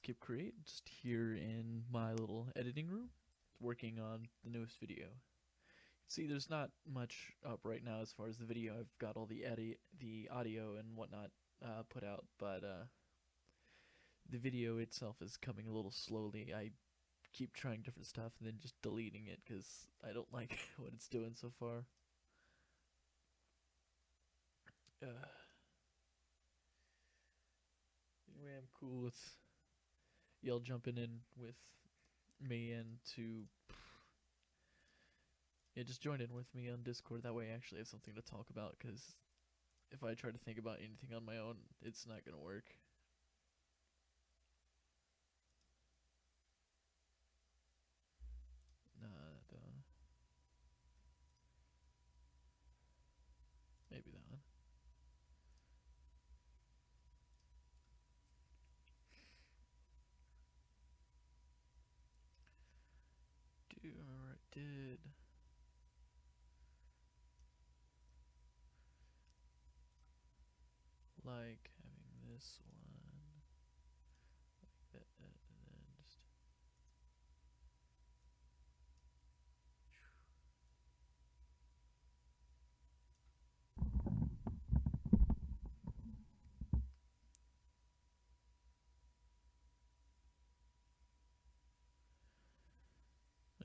Skip Create, just here in my little editing room, working on the newest video. See, there's not much up right now as far as the video. I've got all the audio and whatnot put out, but the video itself is coming a little slowly. I keep trying different stuff and then just deleting it because I don't like what it's doing so far. Anyway, I'm cool with y'all jumping in with me and to just join in with me on Discord. That way I actually have something to talk about, because if I try to think about anything on my own, it's not gonna work. Nah, maybe that one. Do you remember I did? Like having this one like that, and then just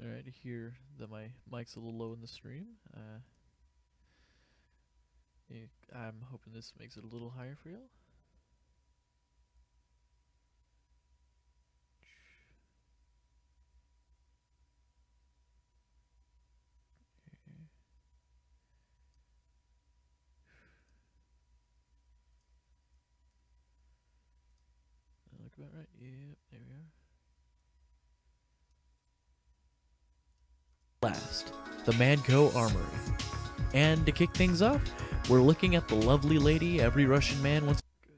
alright. Here that my mic's a little low in the stream. I'm hoping this makes it a little higher for y'all. That look about right. Yep, there we are. Last, the Manco Armory. And to kick things off, we're looking at the lovely lady every Russian man wants. Good.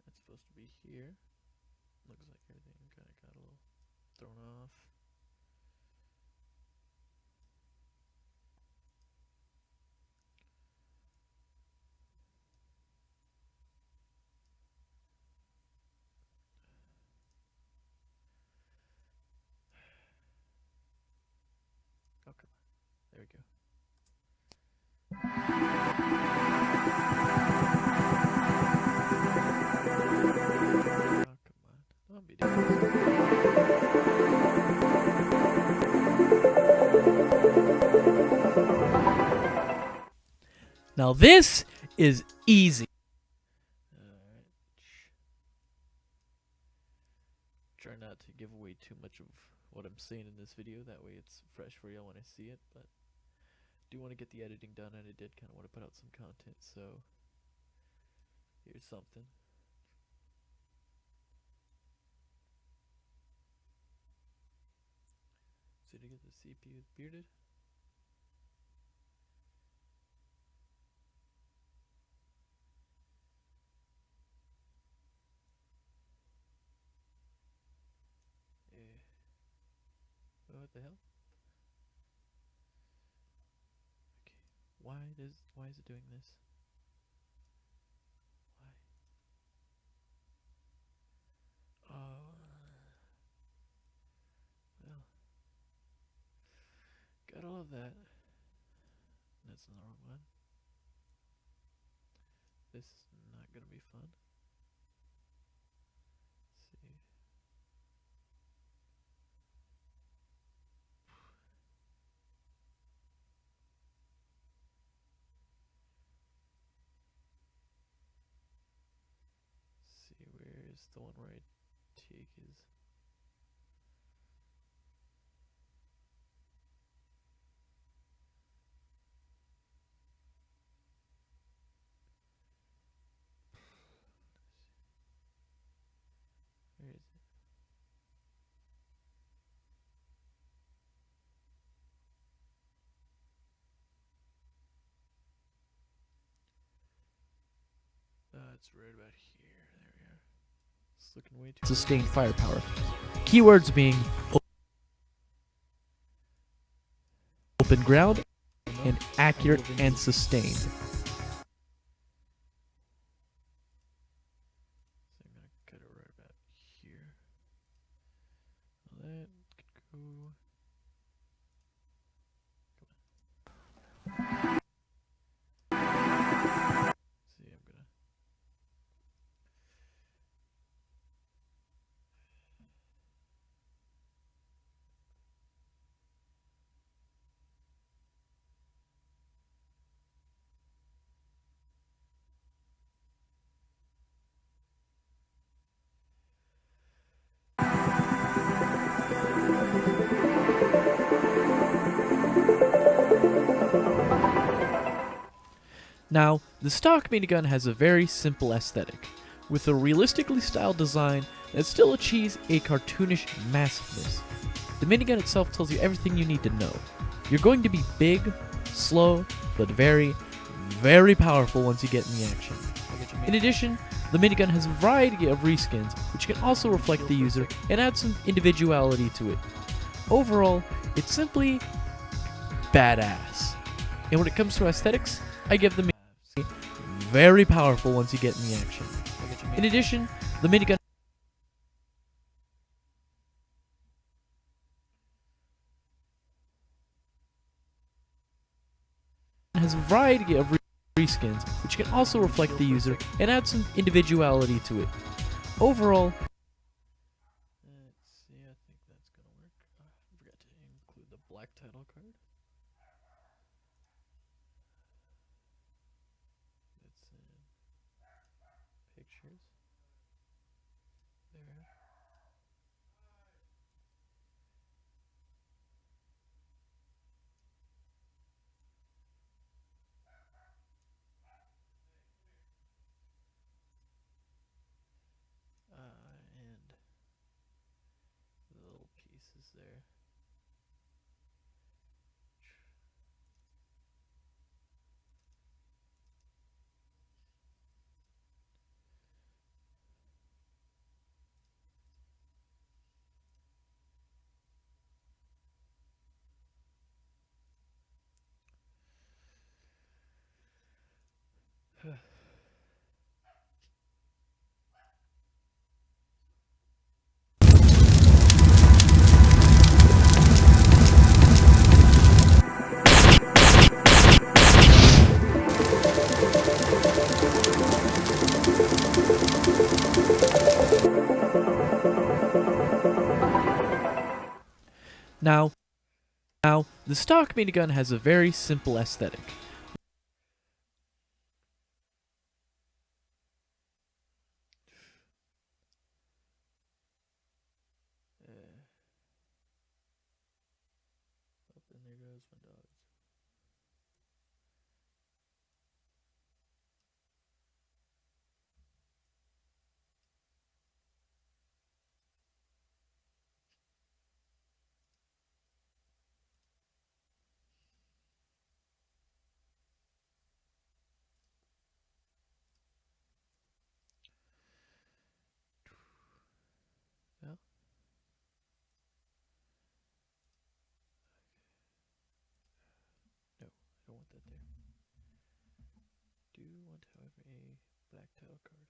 That's supposed to be here. Looks like everything kind of got a little thrown off. Oh, come on. There we go. Oh, come on. Don't be doing this. Now this is easy. Alright. Try not to give away too much of what I'm saying in this video, that way it's fresh for y'all when I see it, but do want to get the editing done, and I did kind of want to put out some content, so here's something. So to get the CPU bearded. What the hell? Okay. Why is it doing this? Why? Oh. Well. Got all of that. That's the wrong one. This is not gonna be fun. Let's see. See, where is the one where I take his. Where is it? It's right about here. There we are. It's looking way too. Sustained firepower. Keywords being open ground, and accurate and sustained. So I'm gonna cut it right about here. That could go. See, I'm gonna. Now, the stock minigun has a very simple aesthetic, with a realistically styled design that still achieves a cartoonish massiveness. The minigun itself tells you everything you need to know. You're going to be big, slow, but very, very powerful once you get in the action. In addition, the minigun has a variety of reskins, which can also reflect the user and add some individuality to it. Overall, it's simply badass. And when it comes to aesthetics, I give the minigun very powerful once you get in the action. In addition, the minigun has a variety of reskins, which can also reflect the user and add some individuality to it. Overall, Let's see, I think that's gonna work. I forgot to include the black title card. It's in pictures. There. And the little pieces there. now, the stock minigun has a very simple aesthetic. Up and there goes my dogs. Yeah. No, I don't want that there. Do want, however, a black title card.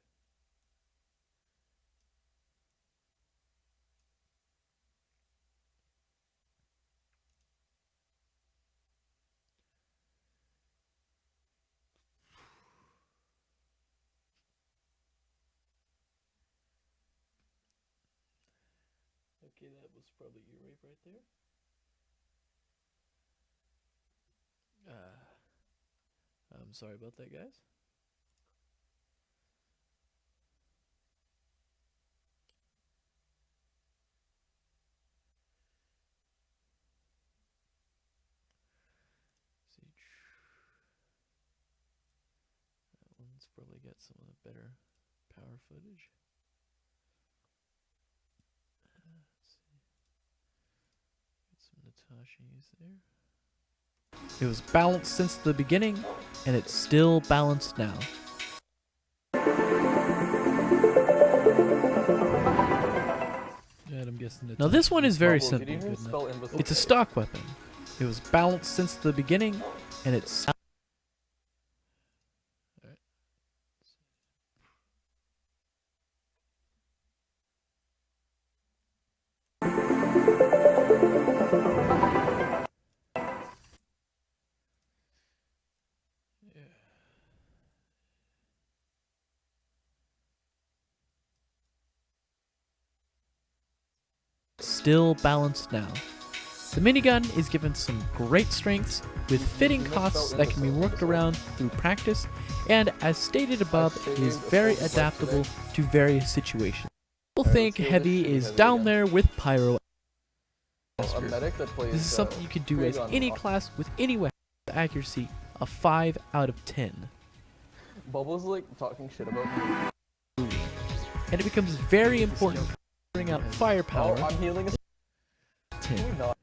Okay, that was probably your rape right there. I'm sorry about that, guys. See, that one's probably got some of the better power footage. Let's see. Get some Natasha use there. It was balanced since the beginning, and it's still balanced now. Yeah, I'm guessing Now this one is very Bubbles, did simple. you hear spell imbecile? It's a stock weapon. It was balanced since the beginning, and it's still balanced now. The minigun is given some great strengths with fitting costs that can be worked around through practice, and as stated above, it is very adaptable to various situations. People think Heavy is down there with Pyro. This is something you can do as any class with any weapon with accuracy of 5 out of 10. Bubbles like talking shit about me. And it becomes very important to bring out firepower. Oh, I'm healing. 10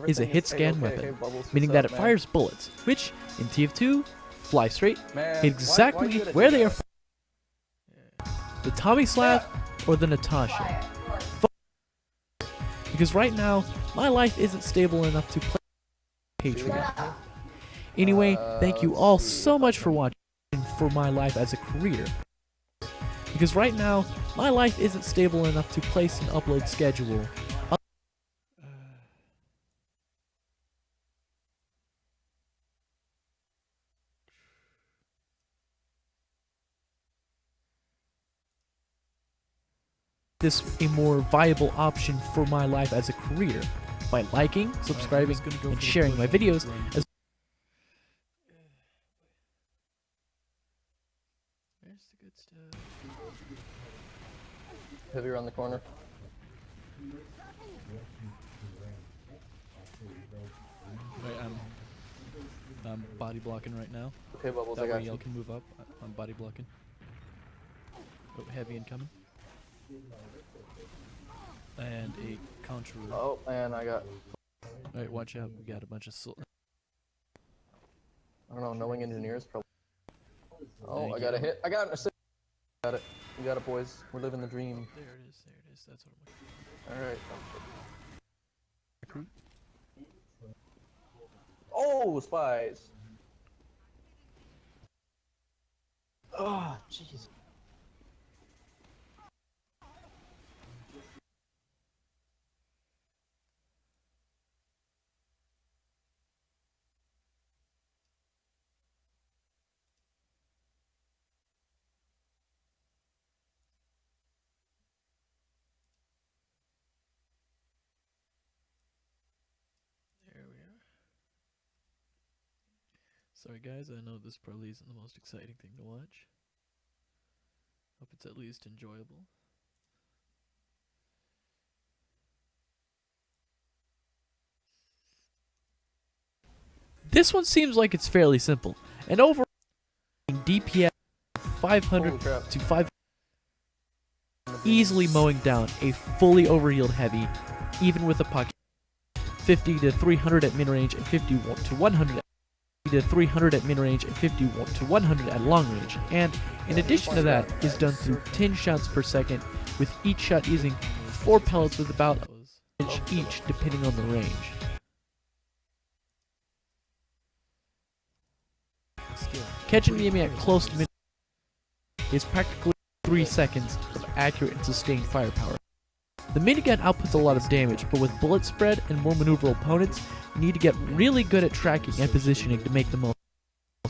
is a hit scan weapon, meaning that it fires bullets, which in TF2 fly straight, hit exactly where they are. The Tommy Slav or the Natasha. Because right now, my life isn't stable enough to play Patriot. Anyway, thank you all so much for watching for my life as a career. Because right now, my life isn't stable enough to place an upload schedule. This a more viable option for my life as a career by liking, subscribing, and sharing my videos as Where's the good stuff? Heavy around the corner. Wait, I'm body blocking right now. Okay, Bubbles, That I got way you. y'all can move up. I'm body blocking. Oh, Heavy incoming. And a counter. Oh, and I got. Alright, watch out. We got a bunch of I don't know, knowing engineers probably. Oh, Thank I got a you. hit. I got an assist. Got it. We got it, boys. We're living the dream. There it is. There it is. That's what I'm looking Alright. for. Recruit. Oh, spies. Oh, jeez. There we are. Sorry guys, I know this probably isn't the most exciting thing to watch. Hope it's at least enjoyable. this one seems like it's fairly simple. And overall DPS 500 Holy crap. to 5 easily mowing down a fully overhealed Heavy, even with a pocket 50 to 300 at mid-range and 50 to 100 to 300 at mid-range and 50 to 100 at long range, and in addition to that is done through 10 shots per second, with each shot using 4 pellets with about That an was inch each depending on the range. still Catching the enemy at close to mid is practically 3 seconds of accurate and sustained firepower. The minigun outputs a lot of damage, but with bullet spread and more maneuverable opponents, you need to get really good at tracking and positioning to make the most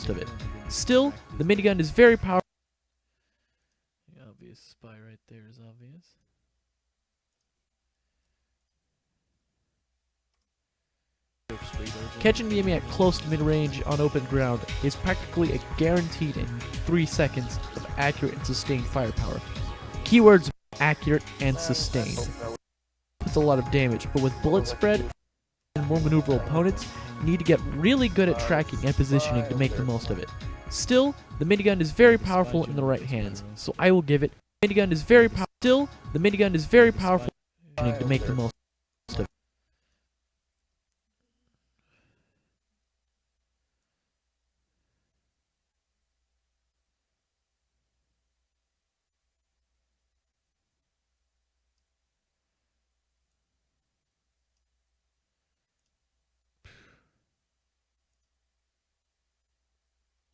of it. Still, the minigun is very powerful. the obvious spy right there is obvious. Go straight over. Catching the enemy at close to mid-range on open ground is practically a guaranteed in 3 seconds of accurate and sustained firepower. Keywords accurate and sustained. Puts a lot of damage, but with bullet spread and more maneuverable opponents, you need to get really good at tracking and positioning to make the most of it. Still, the minigun is very powerful in the right hands, so I will give it. Minigun is very powerful. Still, the minigun is very powerful to make the most of it.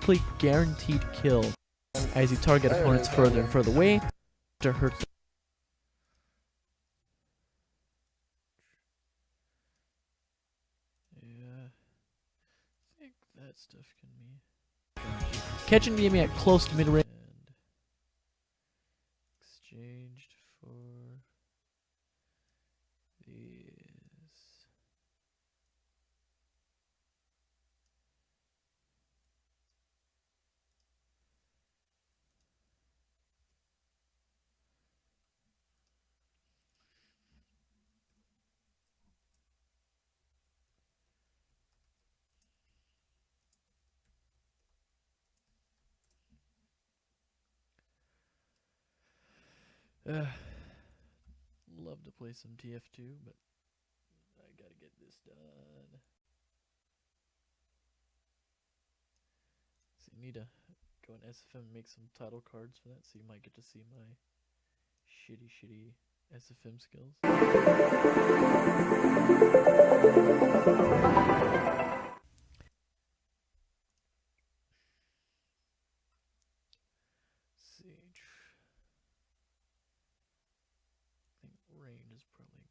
practically guaranteed kill as you target There it opponents is, further there. and further away to hurt them. Yeah. I think that stuff can be. Catching the enemy at close to mid-range. And exchanged for these. Love to play some TF2, but I gotta get this done. So you need to go in SFM and make some title cards for that, so you might get to see my shitty SFM skills. Siege. I think range is probably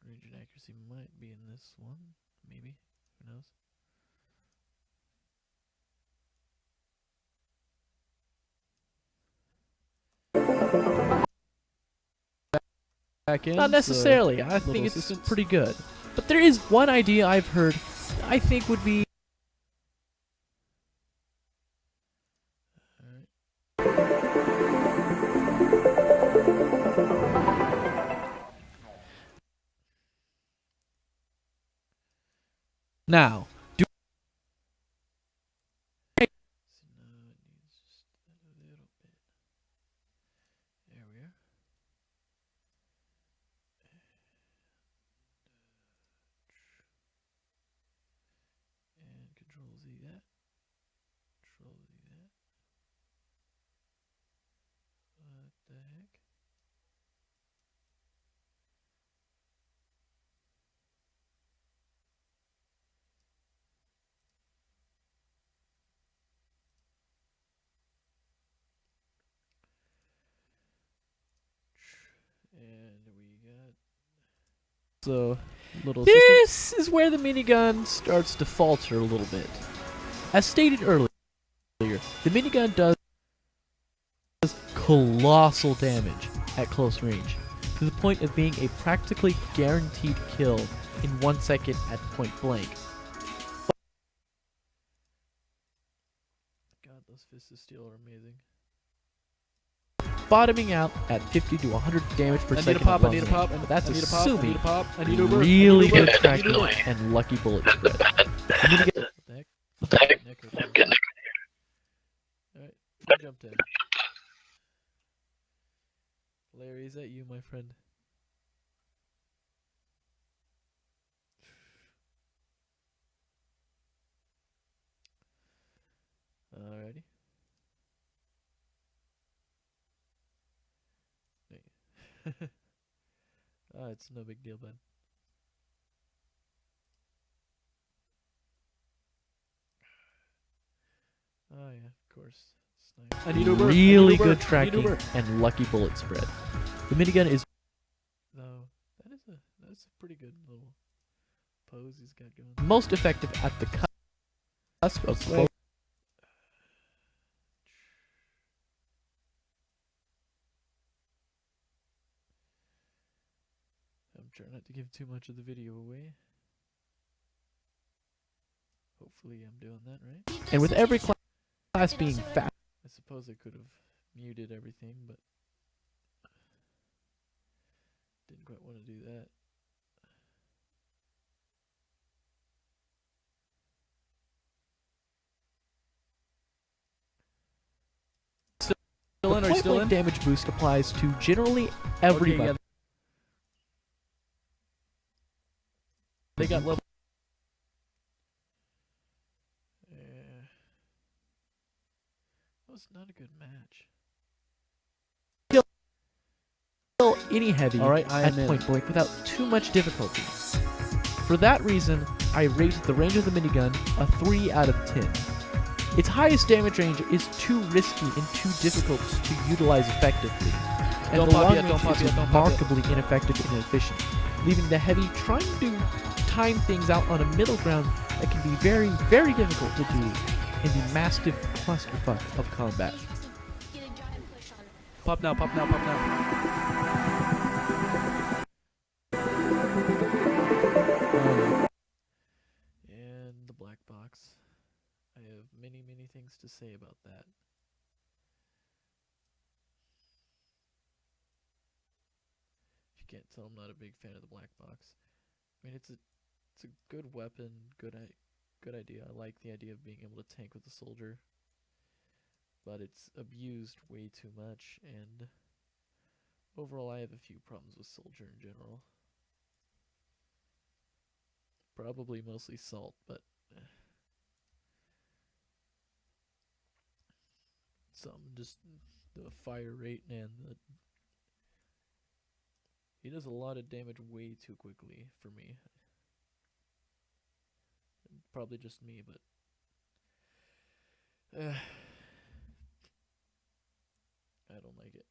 range and accuracy might be in this one, maybe. Who knows? Back in. Not necessarily. I think it's pretty good. But there is one idea I've heard I think would be now. So now it needs just a little bit. There we are. And Control Z that. Control Z that. What the heck? And we got So little assistant. this is where the minigun starts to falter a little bit. As stated earlier, the minigun does colossal damage at close range, to the point of being a practically guaranteed kill in 1 second at point blank. God, those Fists of Steel are amazing. Bottoming out at 50 to 100 damage per I need a second. pop, at I need a long pop, range. and That's I need a pop, I need assuming a pop, I need a burst, really I need a good burst, I need a tracking burst. and lucky bullet spread. The minigun What the heck? Necro. Alright, you jumped in. Larry, is that you, my friend? Alrighty. It's no big deal, bud. Oh yeah, of course. Sniper. I need a burst. really I need a good burst. I need a tracking burst. and lucky bullet spread. The minigun is No, that's a pretty good little pose he's got going. most effective at the cusp of close. I'm trying not to give too much of the video away. Hopefully I'm doing that right. And with every class being fast, I suppose I could have muted everything, but didn't quite want to do that. Still in? Are you point still in? blank damage boost applies to generally everybody. Okay, yeah. They got level. Yeah. That was not a good match. Kill any heavy Alright, I at am in. point blank without too much difficulty. For that reason, I rate the range of the minigun a 3 out of 10. Its highest damage range is too risky and too difficult to utilize effectively, and Don't the pop long yet, don't range pop is yet, don't pop yet. remarkably ineffective and inefficient, leaving the heavy trying to time things out on a middle ground that can be very, very difficult to do in the massive clusterfuck of combat. Pop now, pop now, pop now. And the black box. I have many, many things to say about that. If you can't tell, I'm not a big fan of the black box. I mean, it's a good weapon, good idea. I like the idea of being able to tank with a soldier, but it's abused way too much, and overall I have a few problems with soldier in general. Probably mostly salt, but some just the fire rate and he does a lot of damage way too quickly for me. Probably just me, but I don't like it.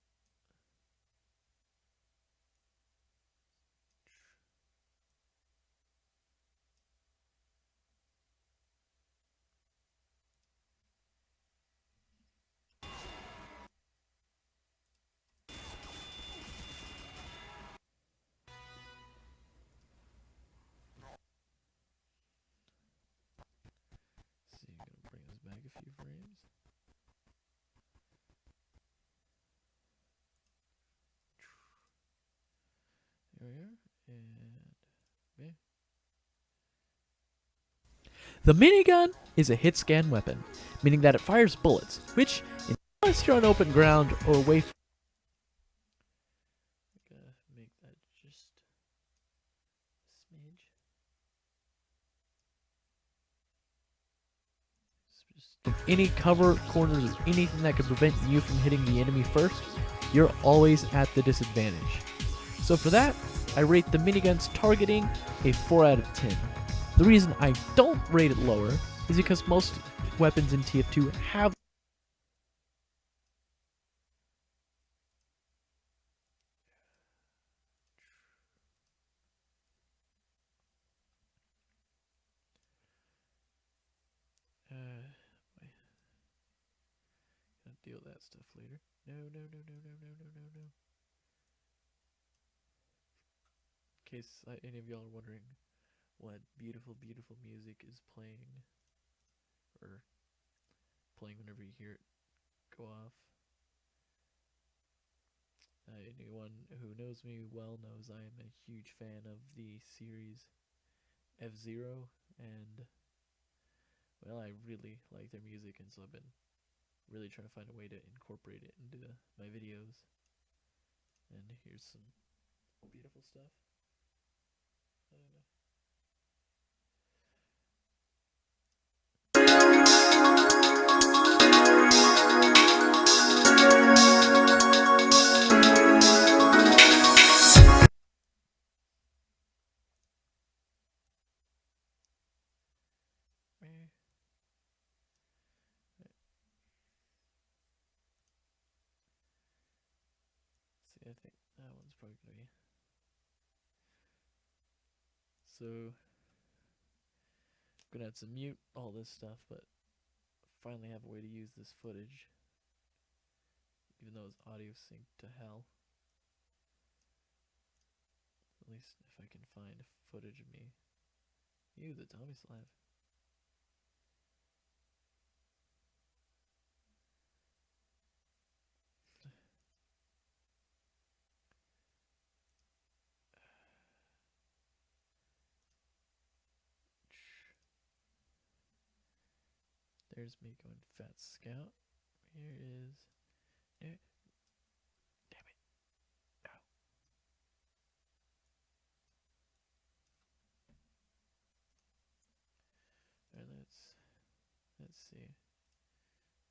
See, I'm gonna bring this back a few frames. Here we are, and bam. The minigun is a hit scan weapon, meaning that it fires bullets, which, unless you're on open ground or away from Gotta make that just a smidge. Just any cover, corners, or anything that could prevent you from hitting the enemy first, you're always at the disadvantage. So for that, I rate the minigun's targeting a 4 out of 10. The reason I don't rate it lower is because most weapons in TF2 have my- gonna deal with that stuff later. No, no, no, no, no, no, no, no, no. In case any of y'all are wondering what beautiful, beautiful music is playing, or playing whenever you hear it go off. Anyone who knows me well knows I am a huge fan of the series F-Zero, and well, I really like their music, and so I've been really trying to find a way to incorporate it into my videos. And here's some beautiful stuff. I don't know. Meh. See, I think that one's probably gonna be. So, I'm gonna have to mute all this stuff, but finally have a way to use this footage, even though it's audio synced to hell. At least if I can find footage of me. Ew, the Tommy slab. There's me going Fat Scout. Here is. Damn it. Ow. Alright, let's see.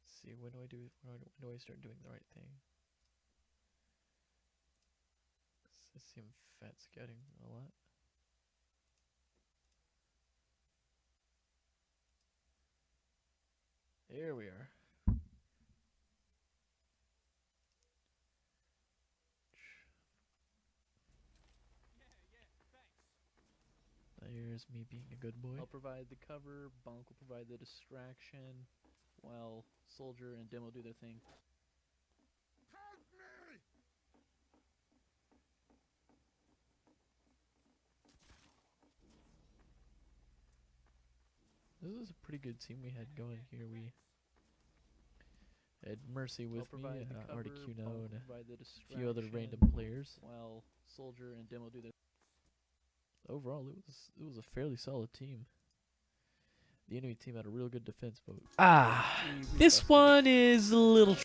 See, when do I do it? When do I start doing the right thing? I see him Fat Scouting a lot. There we are. There's me being a good boy. I'll provide the cover, Bonk will provide the distraction, while Soldier and Dim will do their thing. This is a pretty good team we had going here. We had Mercy with me, provide the cover, Articuno, Bonk will and provide the a few other random distraction, players. while Soldier and Dim will do their. Overall, it was a fairly solid team. The enemy team had a real good defense, but this busted one is a little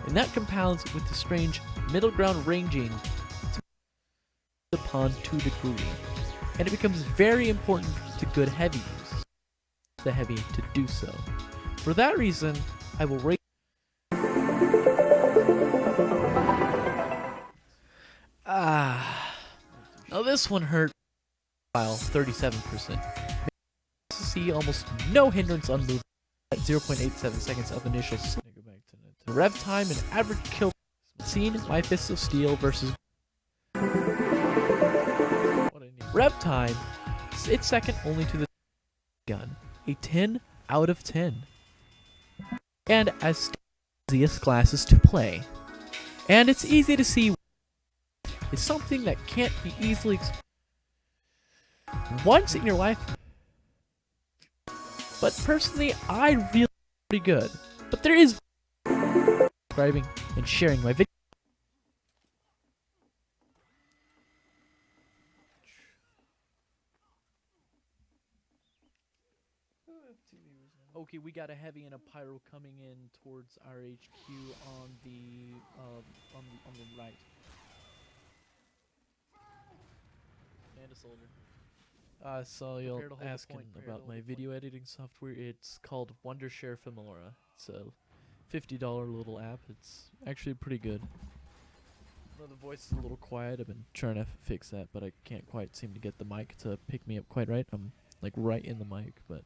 and that compounds with the strange middle ground ranging upon to a degree, and it becomes very important to good heavy use. The heavy to do so. For that reason, I will rate. Now this one hurt. While 37%. See almost no hindrance on move at 0.87 seconds of initial Go back to rev time and average kill seen My Fists of Steel versus what I need. rev time. It's second only to the gun. A 10 out of 10. And as easiest classes to play. And it's easy to see it's something that can't be easily once in your life. But personally, I really pretty good. But there is subscribing and sharing my video. Okay, we got a heavy and a pyro coming in towards our HQ on the right. And a soldier. I saw y'all Prepare to hold the asking point, prepare to about hold my the point. video editing software. It's called Wondershare Filmora. It's a $50 little app. It's actually pretty good. Well, the voice is a little quiet. I've been trying to fix that, but I can't quite seem to get the mic to pick me up quite right. I'm like right in the mic, but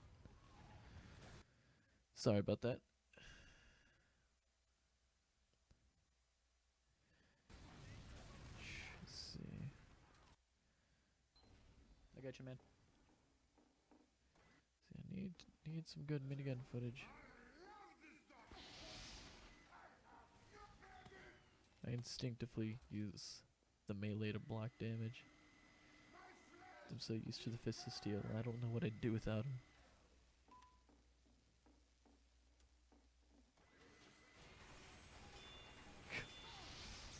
sorry about that. Let's see. I got you, man. See, I need some good minigun footage. I instinctively use the melee to block damage. I'm so used to the Fist of Steel, I don't know what I'd do without him.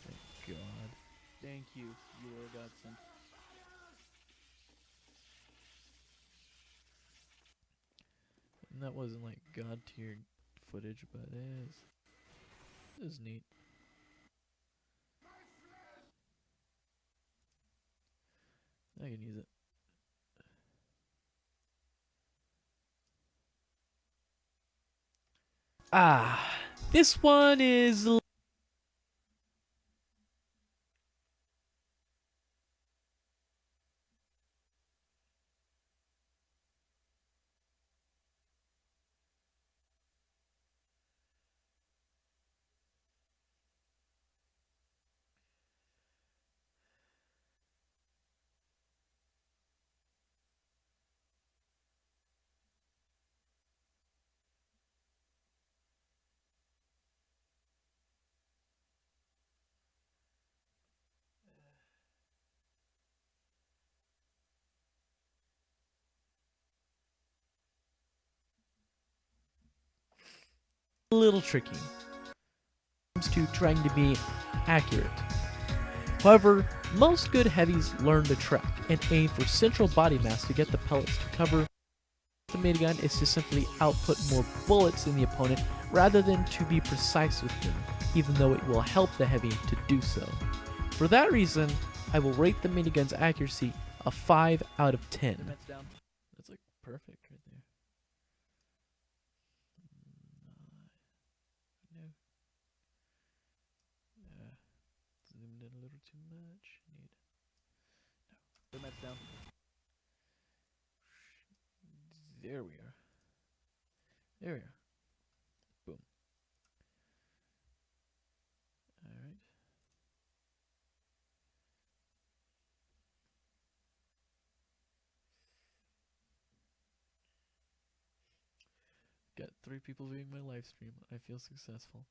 Thank God. Thank you. You are a godsend. And that wasn't like god tier footage, but it is neat. I can use it. This one is a little tricky. Comes to trying to be accurate. However, most good heavies learn to track and aim for central body mass to get the pellets to cover. The minigun is to simply output more bullets in the opponent rather than to be precise with them, even though it will help the heavy to do so. For that reason, I will rate the minigun's accuracy a 5 out of 10. That's down. That's like perfect right there. No. Zoomed in a little too much. The match down. There we are. There we are. Boom. Alright. Got 3 people viewing my live stream. I feel successful.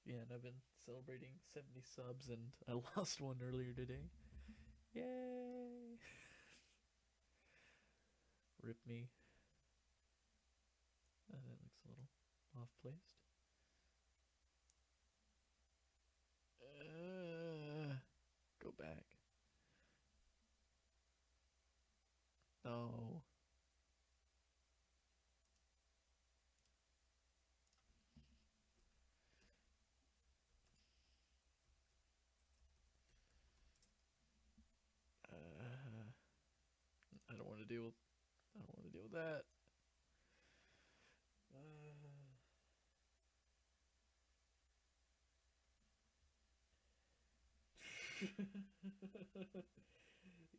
Yeah, and I've been celebrating 70 subs, and I lost one earlier today. Yay! Rip me. That looks a little off-placed. Go back. No. I don't want to deal with. I don't want to deal with that.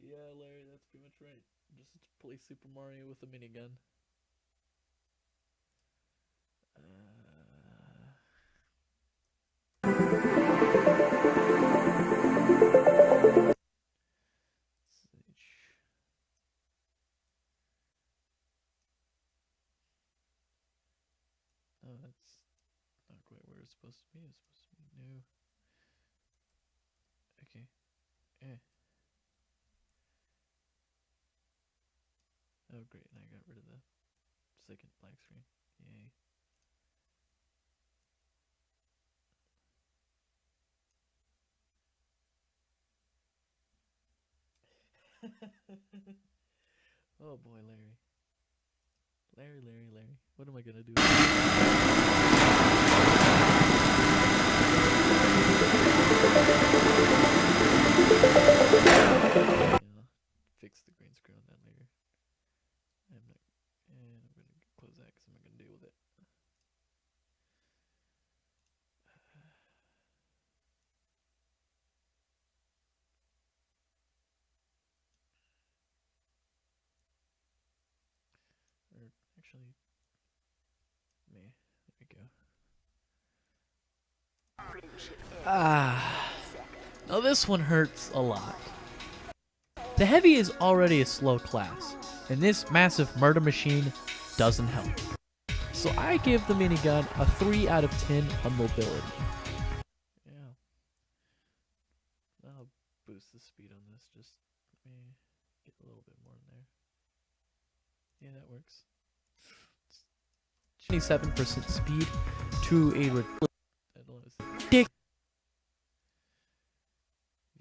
Yeah, Larry, that's pretty much right. Just play Super Mario with a minigun. Oh, that's not quite where it's supposed to be. It's supposed to be new. Okay. Oh, great. And I got rid of the second black screen. Yay. Oh boy, Larry. Larry. What am I gonna do? Yeah, fix the green screen on that later. I'm not, and I'm gonna close that because I'm not gonna deal with it. Or actually, there we go. Now this one hurts a lot. The heavy is already a slow class, and this massive murder machine doesn't help. So I give the minigun a 3 out of 10 on mobility. Yeah. I'll boost the speed on this. Just let me get a little bit more in there. Yeah, that works. 27% speed to a Dick.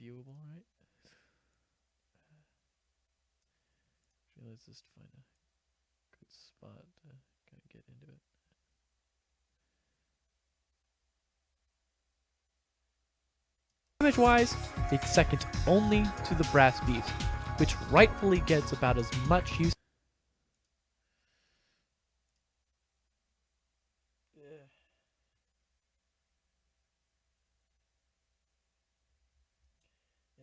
Viewable, right? Actually, let's just find a good spot to kind of get into it. damage-wise, it's second only to the Brass Beast, which rightfully gets about as much use.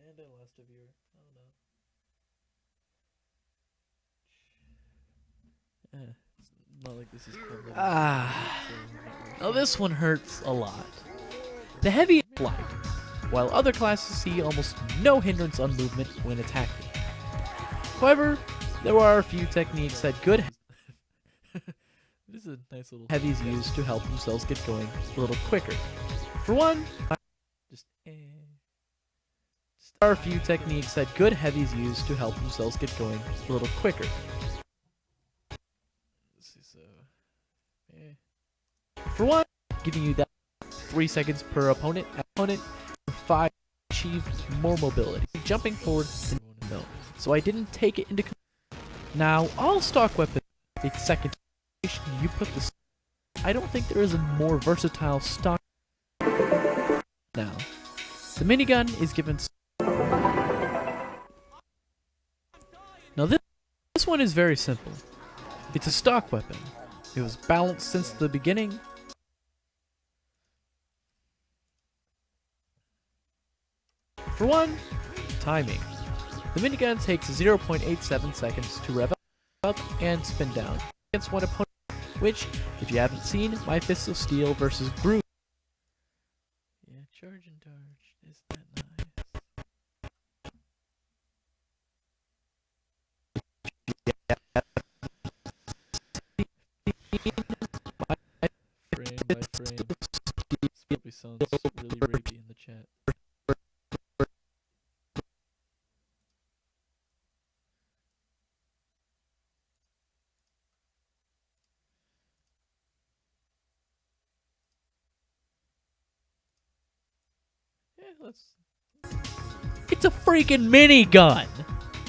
And I lost a viewer. Oh no. It's not like this is covered. Now this one hurts a lot. The heavy is light, while other classes see almost no hindrance on movement when attacking. However, there are a few techniques that good This is a nice little heavies use to help themselves get going a little quicker. For one, just there are a few techniques that good heavies use to help themselves get going a little quicker. This is For one, giving you that 3 seconds per opponent. For 5, achieve more mobility. Jumping forward, no. So I didn't take it into Now, all stock weapons take second. You put this. I don't think there is a more versatile stock. Now, the minigun is given. Now this one is very simple. It's a stock weapon. It was balanced since the beginning. For one, timing. The minigun takes 0.87 seconds to rev up up and spin down against one opponent, which, if you haven't seen, my Fists of Steel versus Groove. Yeah, charge and dodge. Is that nice? Frame by frame. This probably sounds really rapey in the chat. Yeah, let's. It's a freaking minigun!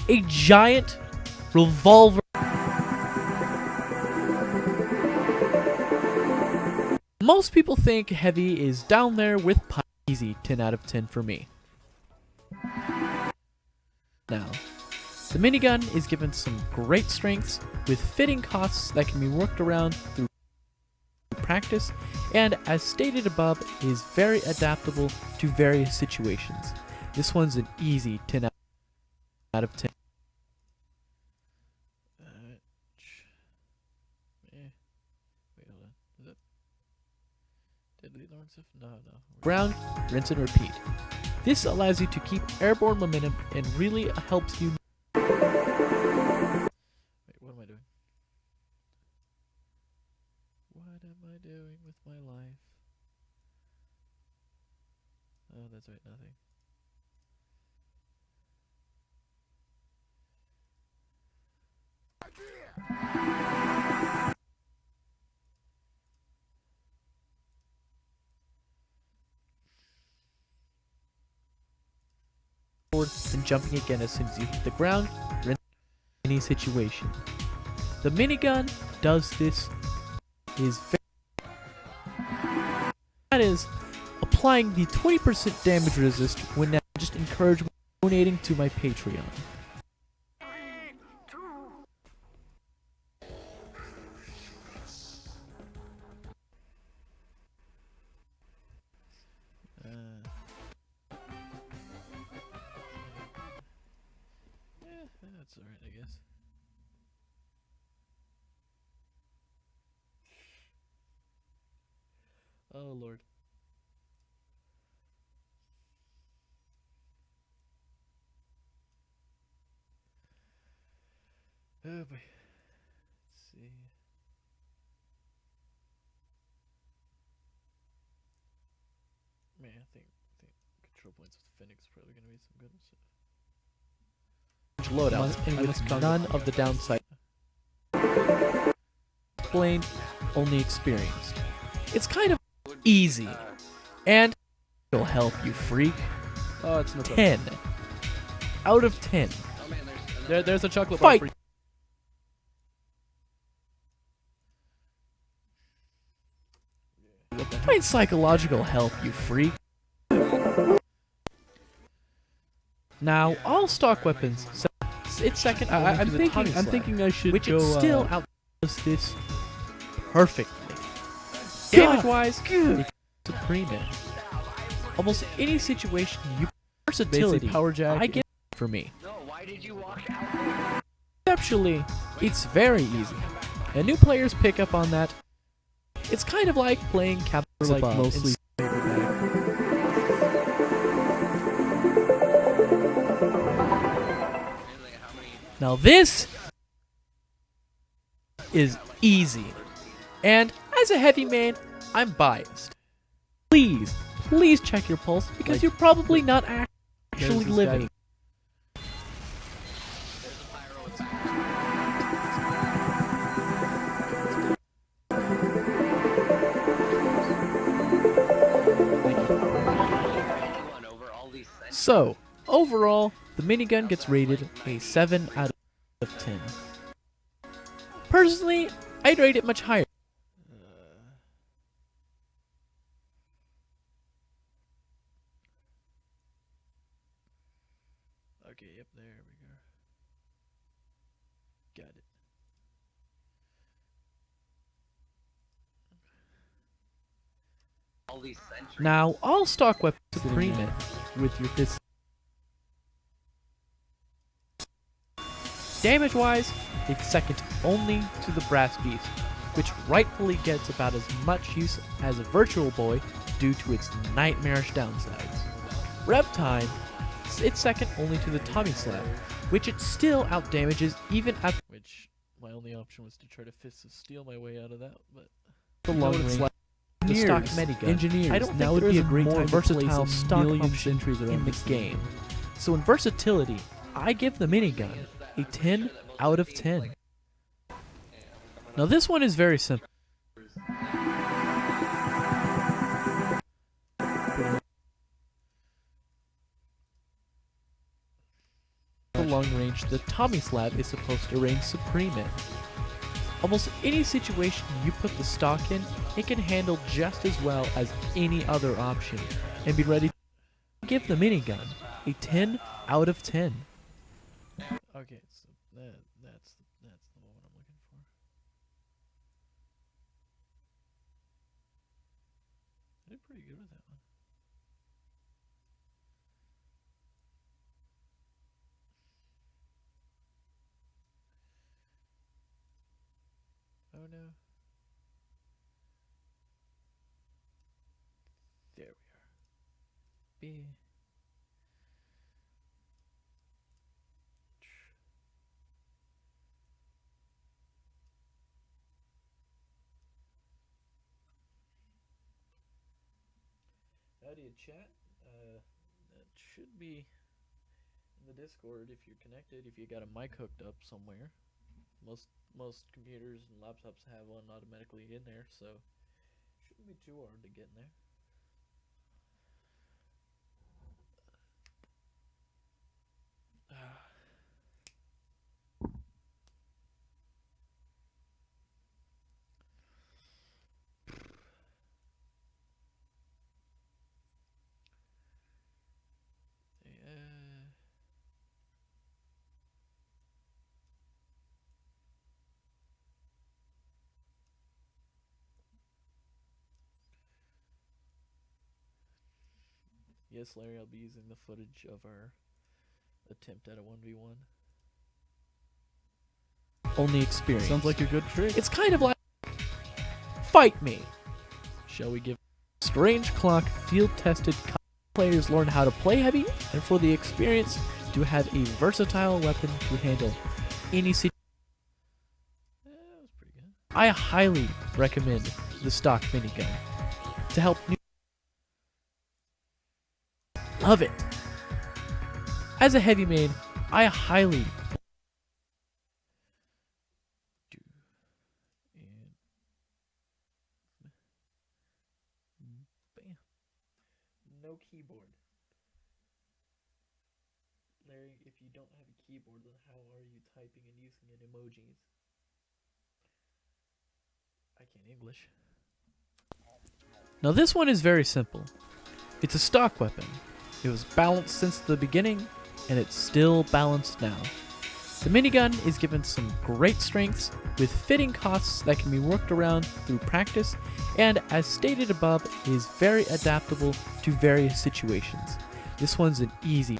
A giant revolver. Most people think Heavy is down there with Pi. Easy, 10 out of 10 for me. Now, the minigun is given some great strengths with fitting costs that can be worked around through practice, and as stated above, is very adaptable to various situations. This one's an easy 10 out of 10. Wait, hold on. Is that Deadly Lawrence of? No. Ground, rinse and repeat. This allows you to keep airborne momentum and really helps you. Wait, what am I doing? What am I doing with my life? Oh, that's right, nothing. Forward and jumping again as soon as you hit the ground, rinse any situation. The minigun does this that is applying the 20% damage resist when now just encourage donating to my Patreon. Yeah, that's alright, I guess. Oh, Lord. Oh, boy. Let's see. Man, I think control points with Phoenix is probably going to be some good stuff. Loadouts and with none of the downside. Explained, only experienced. It's kind of easy, and it'll help you, freak. Oh, it's no 10 out of 10. There's a chocolate bar Fight. for you. Find psychological help, you freak. Now, all stock weapons. It's second. I'm only to the Tommy Slab, thinking I should which go. it still outdoes this perfectly. Damage-wise, it's supreme. Almost any situation, you versatility. Power jack. I get it for me. No, why did you walk out? Conceptually, it's very easy, and new players pick up on that. It's kind of like playing Captain like Above mostly. Now this is easy, and as a heavy man, I'm biased. Please check your pulse because Like, you're probably not actually this guy. living. So, overall, the minigun gets rated a 7 out of 10. Personally, I'd rate it much higher. Okay, yep, there we go. Got it. All these centuries. Now, all stock weapons supreme it with your fist. Damage-wise, it's second only to the Brass Beast, which rightfully gets about as much use as a Virtual Boy due to its nightmarish downsides. Rev time, it's second only to the Tommy Slap, which it still outdamages even at Which my only option was to try to Fist of Steel my way out of that, but the You know long what it's range. like? The stock Engineers, minigun. engineers. I don't Now think would there be is a a great more time to place versatile a stock billion option sentries around in the this thing. game. So in versatility, I give the minigun a 10 out of 10. Now this one is very simple. The long range, the Tommy Slab is supposed to reign supreme in. Almost any situation you put the stock in, it can handle just as well as any other option, and be ready to give the minigun a 10 out of 10. okay, so that's the one I'm looking for. I did pretty good with that one. Oh no. There we are. B. Howdy, chat. That should be in the Discord if you're connected. If you got a mic hooked up somewhere, most computers and laptops have one automatically in there, so shouldn't be too hard to get in there. Uh, yes, Larry, I'll be using the footage of our attempt at a 1v1. Only experience. Sounds like a good trick. It's kind of like Fight Me. Shall we give Strange Clock field-tested players learn how to play heavy, and for the experience to have a versatile weapon to handle any situation. That was pretty good. I highly recommend the stock minigun to help new. Love it. As a heavy main, I highly And bam. No keyboard. Larry, if you don't have a keyboard, then how are you typing and using in emojis? I can't English. Now this one is very simple. It's a stock weapon. It was balanced since the beginning, and it's still balanced now. The minigun is given some great strengths with fitting costs that can be worked around through practice, and as stated above, is very adaptable to various situations. This one's an easy.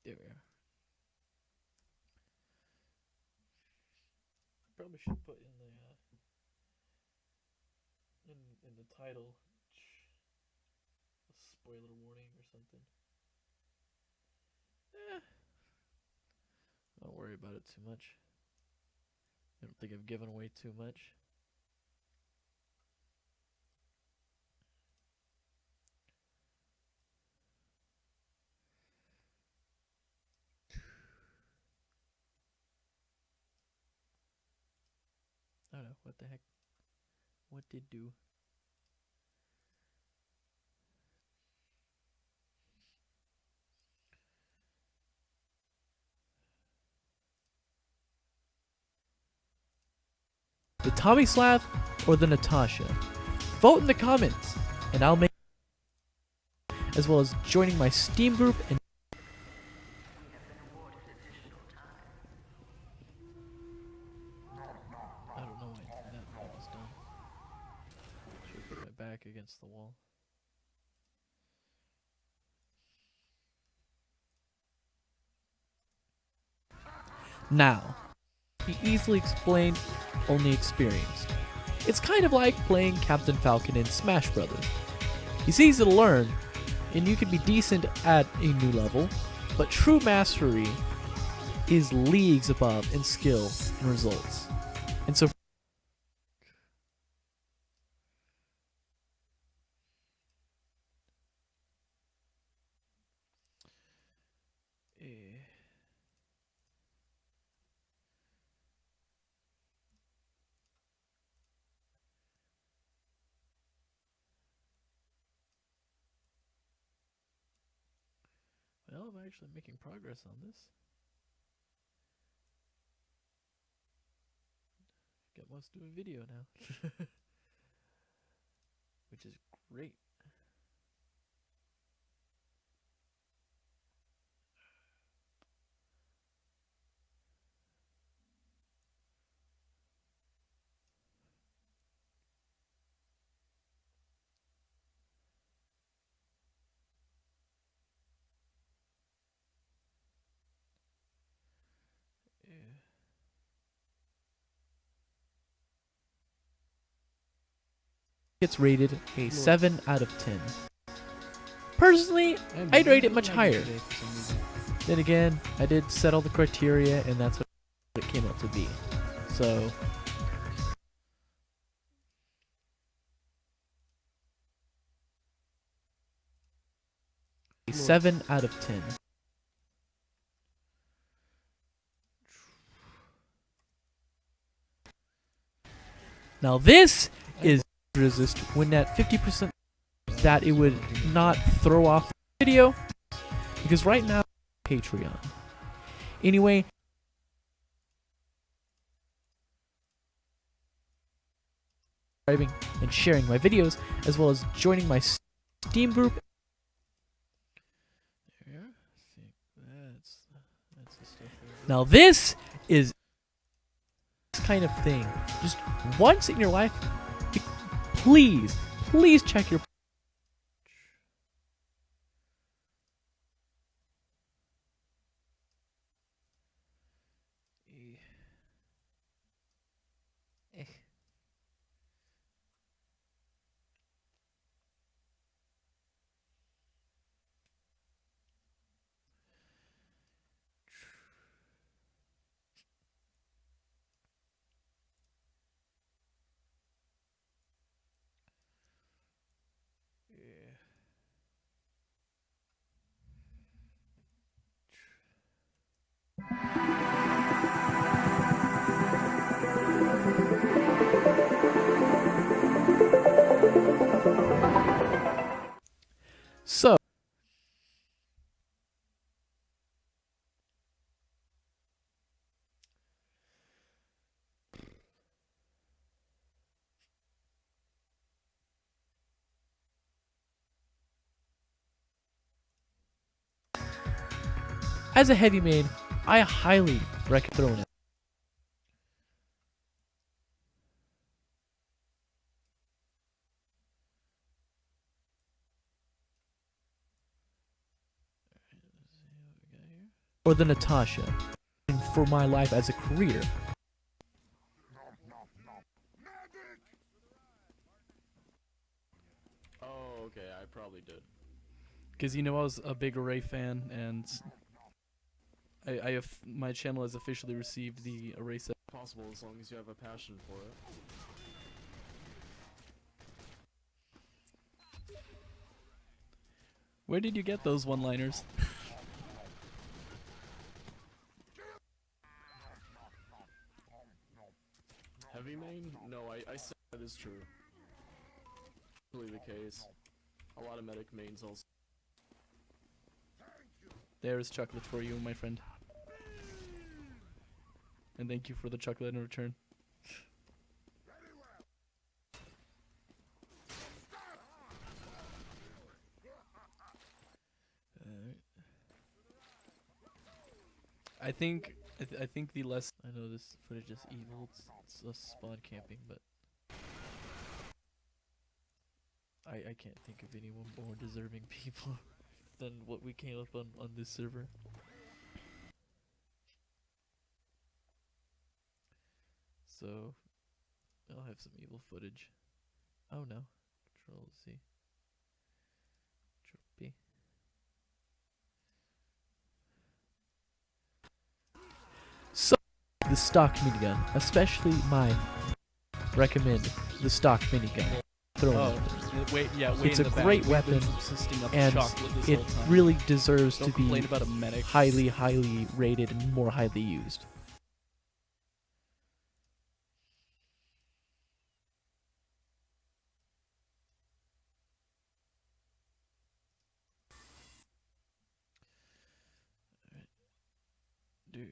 There we are. Probably should put in the in the title a spoiler warning or something. Don't worry about it too much. I don't think I've given away too much. I don't know, what the heck? What did do? The Tomislav or the Natasha? Vote in the comments, and I'll make, as well as joining my Steam group and I don't know why that was done. Should put my back against the wall. Now, be easily explained, only experienced. It's kind of like playing Captain Falcon in Smash Brothers. It's easy to learn, and you can be decent at a new level, but true mastery is leagues above in skill and results. And so Eh. Well, I'm actually making progress on this. Got most do a video now. Which is great. Yeah. it's rated a 7 out of 10. Personally, I'd rate it much higher. Then again, I did set all the criteria, and that's what it came out to be. So, a 7 out of 10. Now this is resist when at 50% that it would not throw off the video, because right now Patreon. Anyway, subscribing and sharing my videos, as well as joining my Steam group. There we are. I think that's the stuff there. Now this is this kind of thing. Just once in your life, please check your Eh. Yeah. So, as a heavy main, I highly recommend throwing it. Let's see what we got here. Or the Natasha, and for my life as a career. Oh, okay, I probably did. Because I was a big Array fan, and my channel has officially received the Array set. Possible as long as you have a passion for it. Where did you get those one-liners? Heavy main? No, I said that is true. Really the case. A lot of medic mains also. There's chocolate for you, my friend. And thank you for the chocolate in return. I think the less I know this footage is evil. It's us spawn camping, but I can't think of anyone more deserving people than what we came up on this server. So I'll have some evil footage. Oh no. Control Z. Control B. So, the stock minigun, especially mine, recommend the stock minigun. Throw it out there. wait, yeah, It's a great weapon, and it really deserves Don't to be complain about a medic. highly, highly rated and more highly used. Dude.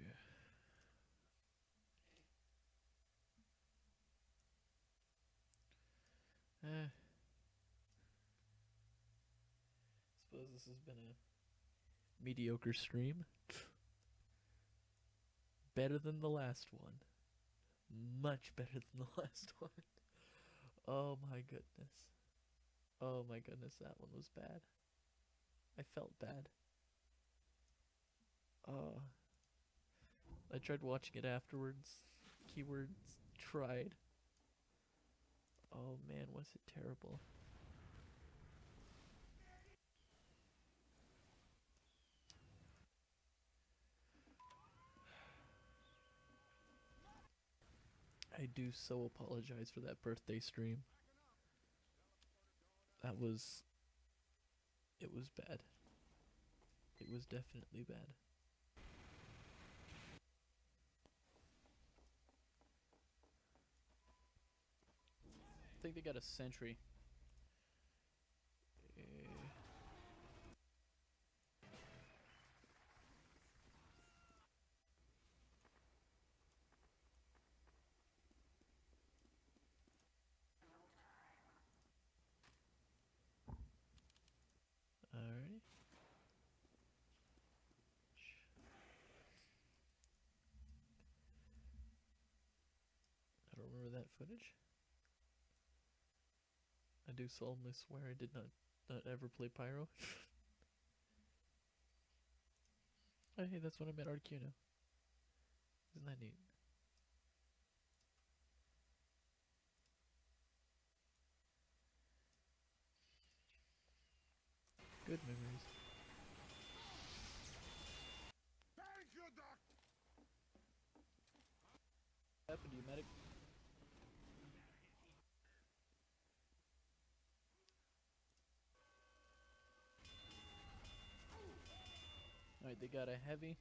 Suppose this has been a mediocre stream. Better than the last one. Much better than the last one. Oh my goodness. Oh my goodness, that one was bad. I felt bad. Oh. I tried watching it afterwards. Keywords tried. Oh man, was it terrible. I do so apologize for that birthday stream. It was bad. It was definitely bad. I think they got a sentry. Alright. I don't remember that footage. I do solemnly swear I did not ever play Pyro. Oh hey, that's when I met Articuno. Isn't that neat? Good memories. What happened to you, medic? Alright, they got a heavy.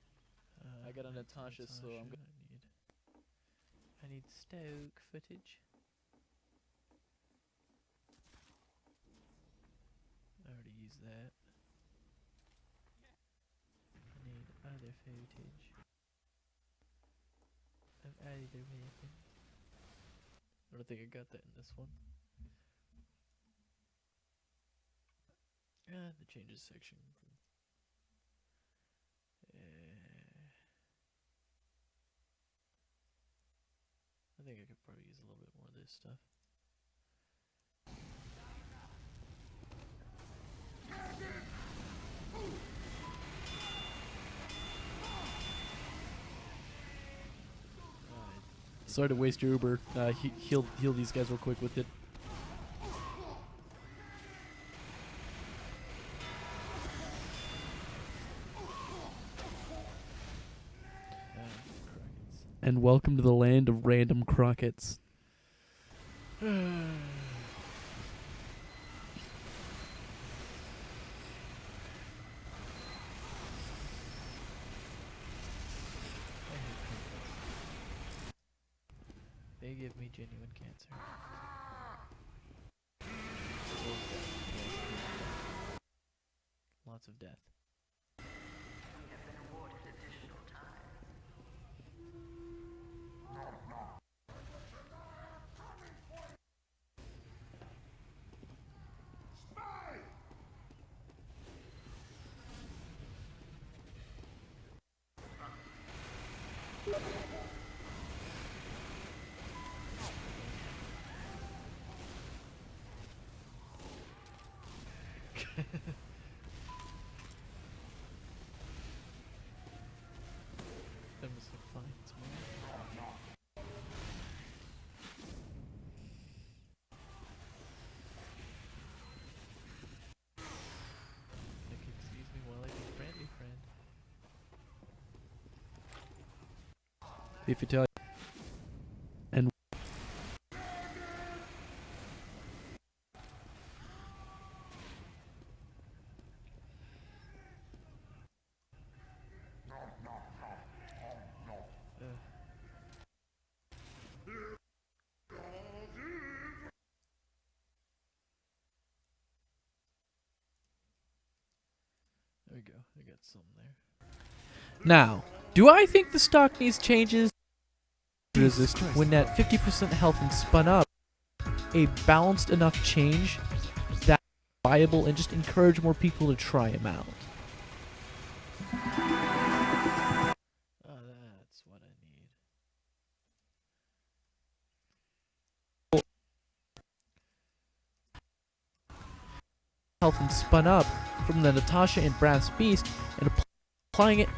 I got a Natasha, so I'm gonna I need Stoke footage. I already used that. I need other footage of either weapon. I don't think I got that in this one. The changes section. I think I could probably use a little bit more of this stuff. Sorry to waste your Uber. Heal these guys real quick with it. And welcome to the land of random Crockets. They give me genuine cancer. Lots of death. That must look fine to me. if you tell and There we go. I got some there. now, do I think the stock needs changes? Resist when at 50% health and spun up, a balanced enough change that viable and just encourage more people to try him out. Oh, that's what I need. Health and spun up from the Natasha and Brass Beast and applying it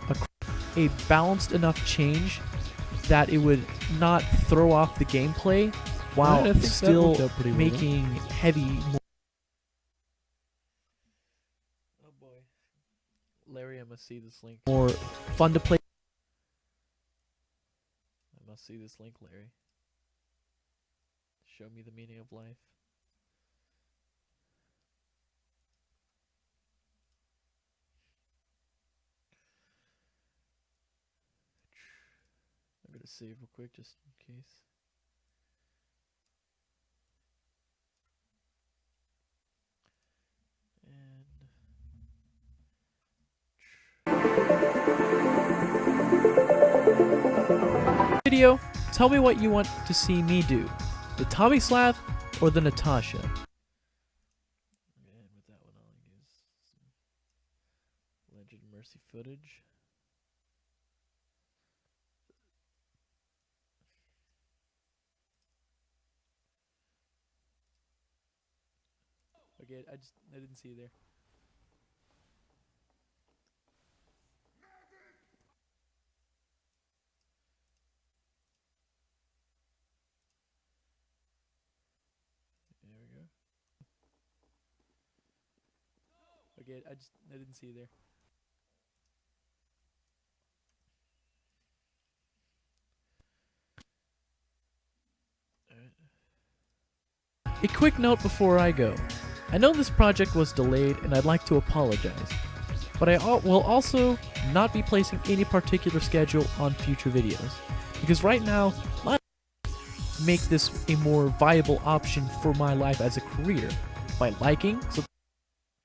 a balanced enough change that it would not throw off the gameplay while Alright, I think that still worked out pretty well. making heavy Oh boy. Larry, I must see this link. more fun to play. I must see this link, Larry. Show me the meaning of life. I'm gonna save real quick just in case. Video, tell me what you want to see me do. The Tomislav or the Natasha? And with that one, I'll use some Legend Mercy footage. Okay, I didn't see you there. There we go. Okay, I didn't see you there. Alright. A quick note before I go. I know this project was delayed and I'd like to apologize, but I will also not be placing any particular schedule on future videos, because right now, I make this a more viable option for my life as a career by liking. So thank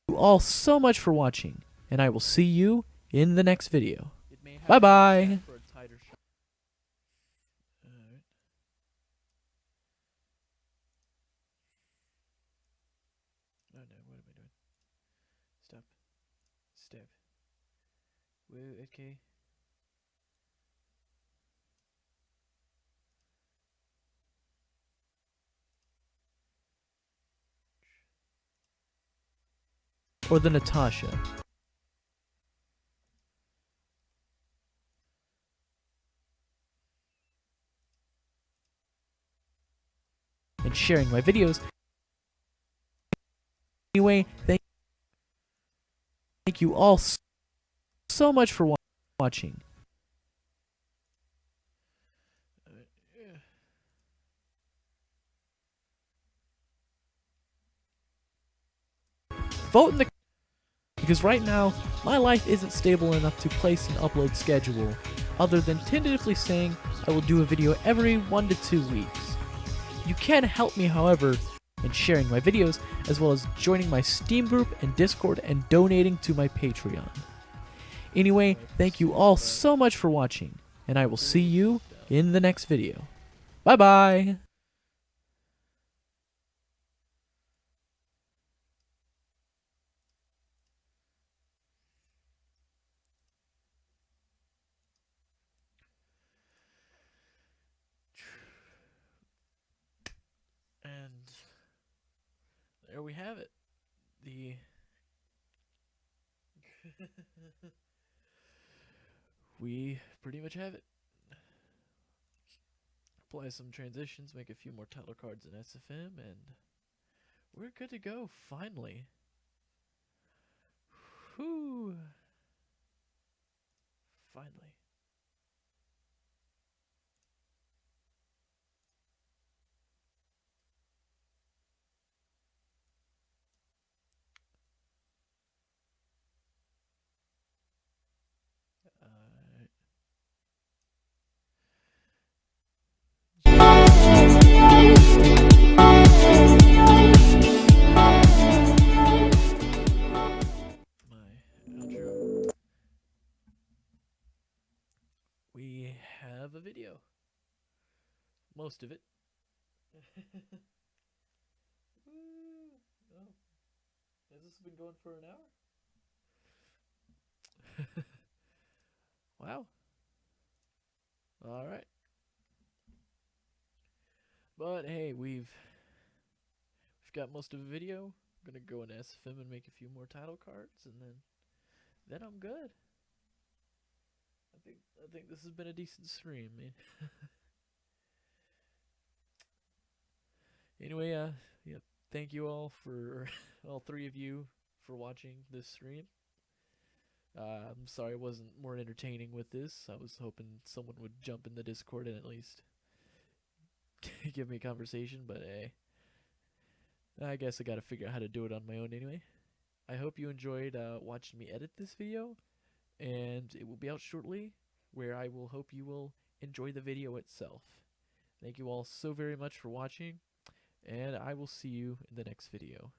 you all so much for watching, and I will see you in the next video. It may have Bye to be bye. set for a tighter shot. Alright. Oh no, what am I doing? Stop. Step. Whoa, okay. Or the Natasha. And sharing my videos. Anyway, thank you all so much for watching. Yeah. Vote in the because right now my life isn't stable enough to place an upload schedule other than tentatively saying I will do a video every 1 to 2 weeks. You can help me, however, in sharing my videos as well as joining my Steam group and Discord and donating to my Patreon. Anyway, thank you all so much for watching, and I will see you in the next video. Bye bye! And there we have it. The we pretty much have it. Apply some transitions, make a few more title cards in SFM, and we're good to go, finally. Whew. Finally. we have a video. Most of it. Woo. Oh. Has this been going for an hour? Wow. All right. But hey, we've got most of the video. I'm gonna go into SFM and make a few more title cards, and then I'm good. I think this has been a decent stream, man. Anyway, yeah, thank you all for all three of you for watching this stream. I'm sorry I wasn't more entertaining with this. I was hoping someone would jump in the Discord and at least give me a conversation, but hey, I guess I gotta figure out how to do it on my own anyway. I hope you enjoyed watching me edit this video, and it will be out shortly, where I will hope you will enjoy the video itself. Thank you all so very much for watching, and I will see you in the next video.